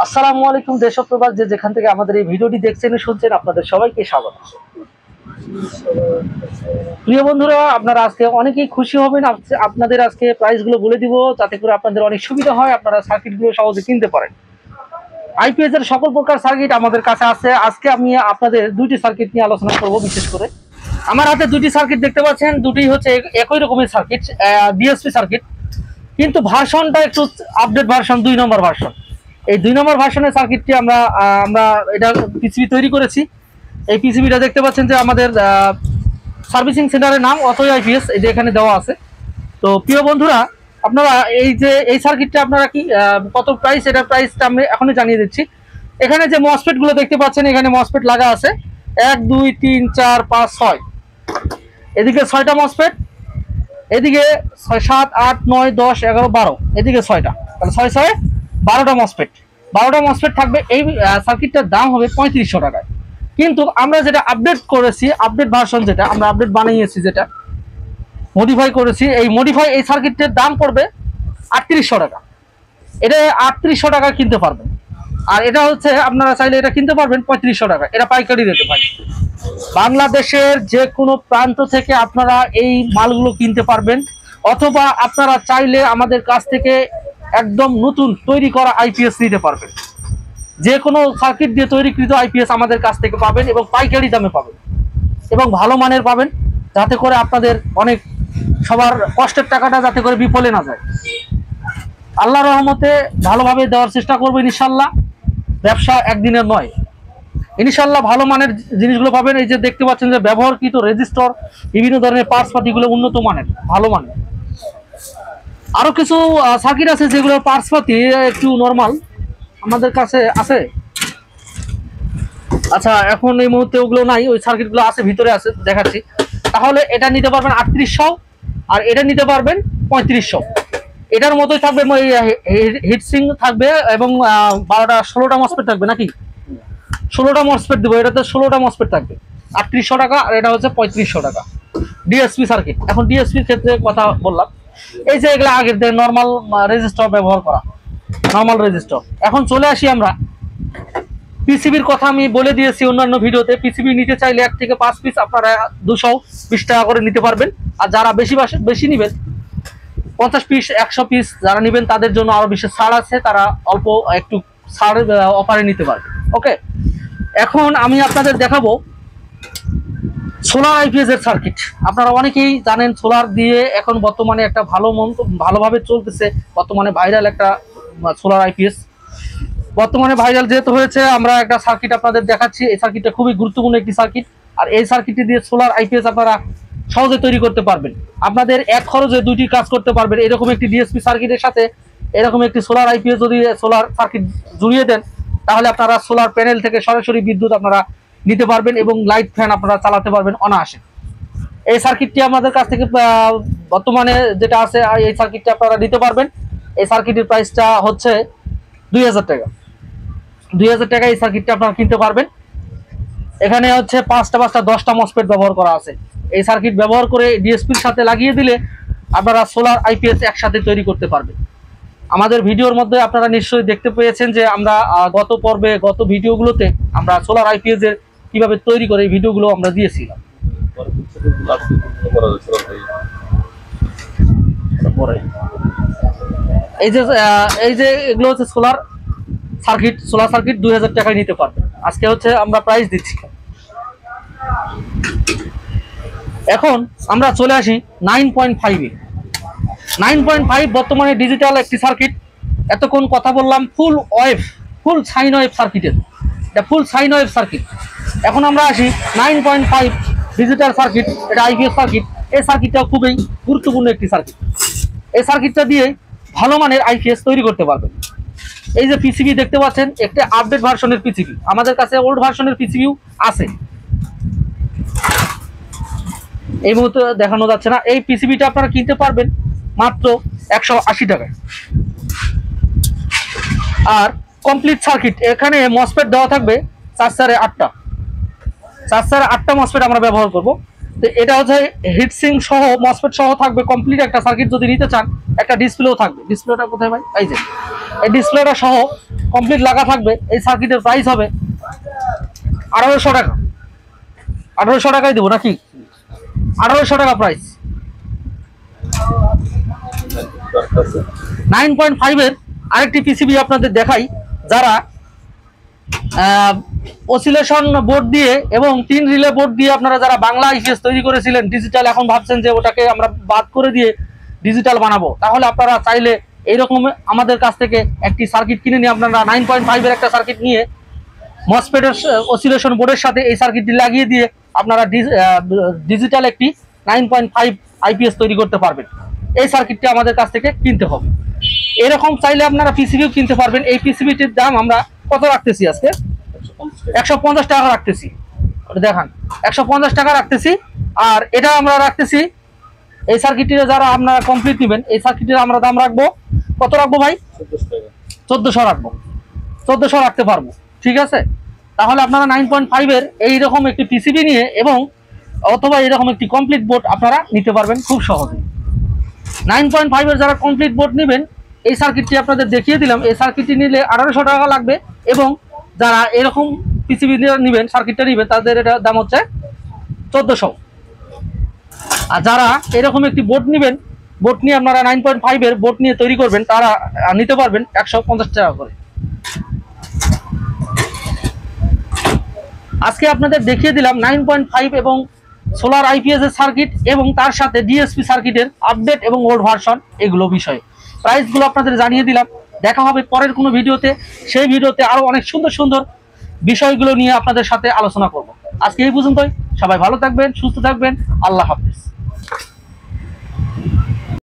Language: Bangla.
আসসালামু আলাইকুম দেশ ও প্রবাস যে যেখান থেকে আমাদের এই ভিডিওটি দেখছেন ও শুনছেন আপনাদের সবাইকে স্বাগত। প্রিয় বন্ধুরা, আপনারা আজকে অনেকেই খুশি হবেন। আপনাদের আজকে প্রাইসগুলো বলে দিব, যাতে করে আপনাদের অনেক সুবিধা হয়, আপনারা সার্কিটগুলো সহজে কিনতে পারেন। আইপিএস এর সকল প্রকার সার্কিট আমাদের কাছে আছে। আজকে আমি আপনাদের দুইটি সার্কিট নিয়ে আলোচনা করব। বিশেষ করে আমার হাতে দুইটি সার্কিট দেখতে পাচ্ছেন, দুটি হচ্ছে একই রকমের সার্কিট, ডিএসপি সার্কিট, কিন্তু ভার্সনটা একটু আপডেট ভার্সন, 2 নম্বর ভার্সন। এই 2 নম্বর ভার্সনের সার্কিটটি আমরা এটা পিসিবি তৈরি করেছি। এই পিসিবিটা দেখতে পাচ্ছেন যে আমাদের সার্ভিসিং সেন্টারের নাম অথই আইপিএস, এই যে এখানে দেওয়া আছে। তো প্রিয় বন্ধুরা, আপনারা এই সার্কিটটা আপনারা কি কত প্রাইস, এটার প্রাইসটা আমি এখনই জানিয়ে দিচ্ছি। এখানে যে মসফেট গুলো দেখতে পাচ্ছেন, এখানে মসফেট লাগা আছে 1 2 3 4 5 6, এদিকে 6টা মসফেট, এদিকে 6 7 8 9 10 11 12, এদিকে 6টা, তাহলে 6 6 12টা মসফেট। 12টা মসফেট থাকবে। এই সার্কিটটার দাম হবে 3500 টাকায়। কিন্তু আমরা যেটা আপডেট করেছি, আপডেট ভার্সন, যেটা আমরা আপডেট বানিয়েছি, যেটা মডিফাই করেছি, এই সার্কিটের দাম পড়বে 3800 টাকা। এটা 3800 টাকা কিনতে পারবেন। আর এটা হচ্ছে আপনারা চাইলে এটা কিনতে পারবেন 3500 টাকা। এটা পাইকারি রেটে ভাই। বাংলাদেশের যে কোনো প্রান্ত থেকে আপনারা এই মালগুলো কিনতে পারবেন, অথবা আপনারা চাইলে আমাদের কাছ থেকে একদম নতুন তৈরি করা আইপিএস নিতে পারবেন। যে কোনো সার্কিট দিয়ে তৈরিকৃত আইপিএস আমাদের কাছ থেকে পাবেন, এবং পাইকারি দামে পাবেন, এবং ভালো মানের পাবেন, যাতে করে আপনাদের অনেক সবার কষ্টের টাকাটা যাতে করে বিফলে না যায়। আল্লাহর রহমতে ভালোভাবে দেওয়ার চেষ্টা করবেন ইনশাল্লাহ। ব্যবসা একদিনের নয়, ইনশাল্লাহ ভালো মানের জিনিসগুলো পাবেন। এই যে দেখতে পাচ্ছেন যে ব্যবহারকৃত রেজিস্টর, বিভিন্ন ধরনের পার্টস পাতিগুলো উন্নত মানের, ভালো মানের। আরো কিছু সার্কিট আছে যেগুলো পার্টস পাতি একটু নরমাল আমাদের কাছে আছে। আচ্ছা, এখন এই মুহূর্তে ওগুলো নাই, ওই সার্কিটগুলো আছে, ভিতরে আছে, দেখাচ্ছি। তাহলে এটা নিতে পারবেন 3800, আর এটা নিতে পারবেন 3500। এটার মতোই থাকবে, হিটসিং থাকবে, এবং 12টা 16টা মসফেট থাকবে, নাকি 16টা মসফেট দেবো। এটাতে 16টা মসফেট থাকবে, 3800 টাকা, আর এটা হচ্ছে 3500 টাকা। DSP circuit. এখন ডিএসপির ক্ষেত্রে কথা বললাম, এই যে এগুলো আগের দিয়ে নর্মাল রেজিস্টার ব্যবহার করা, নর্মাল রেজিস্টার। এখন চলে আসি আমরা পিসিবির কথা। আমি বলে দিয়েছি অন্যান্য ভিডিওতে, পিসিবি নিতে চাইলে 1 থেকে 5 পিস আপনারা 220 টাকা করে নিতে পারবেন। আর যারা বেশি নেবেন, 50 পিস 100 পিস যারা নেবেন, তাদের জন্য আরো বিশেষ ছাড় আছে, তারা অল্প একটু ছাড় অফারে নিতে পারবে। ওকে, এখন আমি আপনাদের দেখাবো সোলার আইপিএস এর সার্কিট। আপনারা অনেকেই জানেন সোলার দিয়ে এখন বর্তমানে একটা ভালোভাবে চলতেছে, বর্তমানে ভাইরাল একটা সোলার আইপিএস। বর্তমানে ভাইরাল যেহেতু হয়েছে, আমরা একটা সার্কিট আপনাদের দেখাচ্ছি। এই সার্কিটটা খুবই গুরুত্বপূর্ণ একটি সার্কিট, আর এই সার্কিটটি দিয়ে সোলার আইপিএস আপনারা সহজে তৈরি করতে পারবেন। আপনাদের এক খরচে দুইটি কাজ করতে পারবেন। এরকম একটি ডিএসপি সার্কিটের সাথে এরকম একটি সোলার আইপিএস যদি সোলার সার্কিট জুড়িয়ে দেন, তাহলে আপনারা সোলার প্যানেল থেকে সরাসরি বিদ্যুৎ আপনারা নিতে পারবেন, এবং লাইট ফ্যান আপনারা চালাতে পারবেন অনায়াসে। এই সার্কিটটি আমাদের কাছ থেকে বর্তমানে যেটা আছে, এই সার্কিটটি আপনারা নিতে পারবেন। এই সার্কিটের প্রাইসটা হচ্ছে 2000 টাকা। 2000 টাকা এই সার্কিটটা আপনারা কিনতে পারবেন। এখানে হচ্ছে 5টা 10টা মসফেট ব্যবহার করা আছে। এই সার্কিট ব্যবহার করে ডিএসপির সাথে লাগিয়ে দিলে আপনারা সোলার আইপিএস একসাথে তৈরি করতে পারবেন। আমাদের ভিডিওর মধ্যে আপনারা নিশ্চয়ই দেখতে পেয়েছেন যে আমরা গত ভিডিওগুলোতে আমরা সোলার আইপিএস এর কিভাবে তৈরি করে এই ভিডিওগুলো আমরা দিয়েছিলাম। এই যে এগুলো হচ্ছে সোলার সার্কিট 2000 টাকায় নিতে পারবেন। আজকে হচ্ছে আমরা প্রাইস দিচ্ছি। এখন আমরা চলে আসি 9.5 এ। 9.5 বর্তমানে ডিজিটাল একটি সার্কিট। এতক্ষণ কথা বললাম ফুল সাইন ওয়েভ সার্কিটের, এটা ফুল সাইন ওয়েভ সার্কিট। এখন আমরা আসি 9.5 ডিজিটাল সার্কিট, এটা আইপিএস সার্কিট। এই সার্কিটটা খুবই গুরুত্বপূর্ণ একটি সার্কিট। এই সার্কিটটা দিয়ে ভালো মানের আইপিএস তৈরি করতে পারবেন। এই যে পিসিবি দেখতে পাচ্ছেন, একটা আপডেট ভার্সনের পিসিবি। আমাদের কাছে ওল্ড ভার্সনের পিসিবিও আছে, এই মুহূর্তে দেখানো যাচ্ছে না। এই পিসিবিটা আপনারা কিনতে পারবেন মাত্র 180 টাকায়। আর কমপ্লিট সার্কিট, এখানে মসফেট দেওয়া থাকবে 4 4 8টা মসফেট আমরা ব্যবহার করব। তো এটা হচ্ছে হিটসিং সহ মসফেট সহ থাকবে কমপ্লিট একটা সার্কিট। যদি নিতে চান একটা ডিসপ্লেও থাকবে। ডিসপ্লেটা কোথায় ভাই? এই যে এই ডিসপ্লেটা সহ কমপ্লিট লাগা থাকবে। এই সার্কিটের প্রাইস হবে 1800 টাকা। 1800 টাকায় দেবো নাকি? 1800 টাকা প্রাইস। 9.5 এর আরেকটি পিসিবি আপনাদের দেখাই, যারা অসিলেশন বোর্ড দিয়ে এবং 3 রিলে বোর্ড দিয়ে আপনারা যারা বাংলা আইপিএস তৈরি করেছিলেন ডিজিটাল, এখন ভাবছেন যে ওটাকে আমরা বাদ করে দিয়ে ডিজিটাল বানাবো, তাহলে আপনারা চাইলে এইরকম আমাদের কাছ থেকে একটি সার্কিট কিনে নিয়ে আপনারা 9.5 এর একটা সার্কিট নিয়ে মসফেটের অসিলেশন বোর্ডের সাথে এই সার্কিটটি লাগিয়ে দিয়ে আপনারা ডিজিটাল একটি 9.5 আইপিএস তৈরি করতে পারবেন। এই সার্কিটটি আমাদের কাছ থেকে কিনতে হবে। এরকম চাইলে আপনারা পিসিবিও কিনতে পারবেন। এই পিসিবিটির দাম আমরা কত রাখতেছি আজকে? 150 টাকা রাখতেছি। দেখান, 150 টাকা রাখতেছি। আর এটা আমরা রাখতেছি, এই সার্কিটটির যারা আপনারা কমপ্লিট নেবেন, এই সার্কিটের আমরা দাম রাখবো কত রাখবো ভাই? 1400 রাখবো। 1400 রাখতে পারবো, ঠিক আছে? তাহলে আপনারা 9.5 এর এইরকম একটি পিসিবি নিয়ে এবং অথবা এরকম একটি কমপ্লিট বোর্ড আপনারা নিতে পারবেন খুব সহজে। 9.5 এর যারা কমপ্লিট বোর্ড নেবেন, এই সার্কিটটি আপনাদের দেখিয়ে দিলাম। এই সার্কিটটি নিলে 1800 টাকা লাগবে এবং যারা এরকম পিসিবি নেবেন, সার্কিটটা নেবেন, তাদের এটা দাম হচ্ছে 1400। আর যারা এরকম একটি বোর্ড নেবেন, বোর্ড নিয়ে আপনারা 9.5 এর বোর্ড নিয়ে তৈরি করবেন, তারা নিতে পারবেন 150 টাকা করে। আজকে আপনাদের দেখিয়ে দিলাম 9.5 এবং সোলার আইপিএস এর সার্কিট এবং তার সাথে ডিএসপি সার্কিটের আপডেট এবং ওল্ড ভার্সন, এগুলো বিষয়ে প্রাইসগুলো আপনাদের জানিয়ে দিলাম। দেখা হবে পরের কোনো ভিডিওতে। সেই ভিডিওতে আরো অনেক সুন্দর সুন্দর বিষয়গুলো নিয়ে আপনাদের সাথে আলোচনা করব। আজকে এই পর্যন্তই। সবাই ভালো থাকবেন, সুস্থ থাকবেন। আল্লাহ হাফেজ।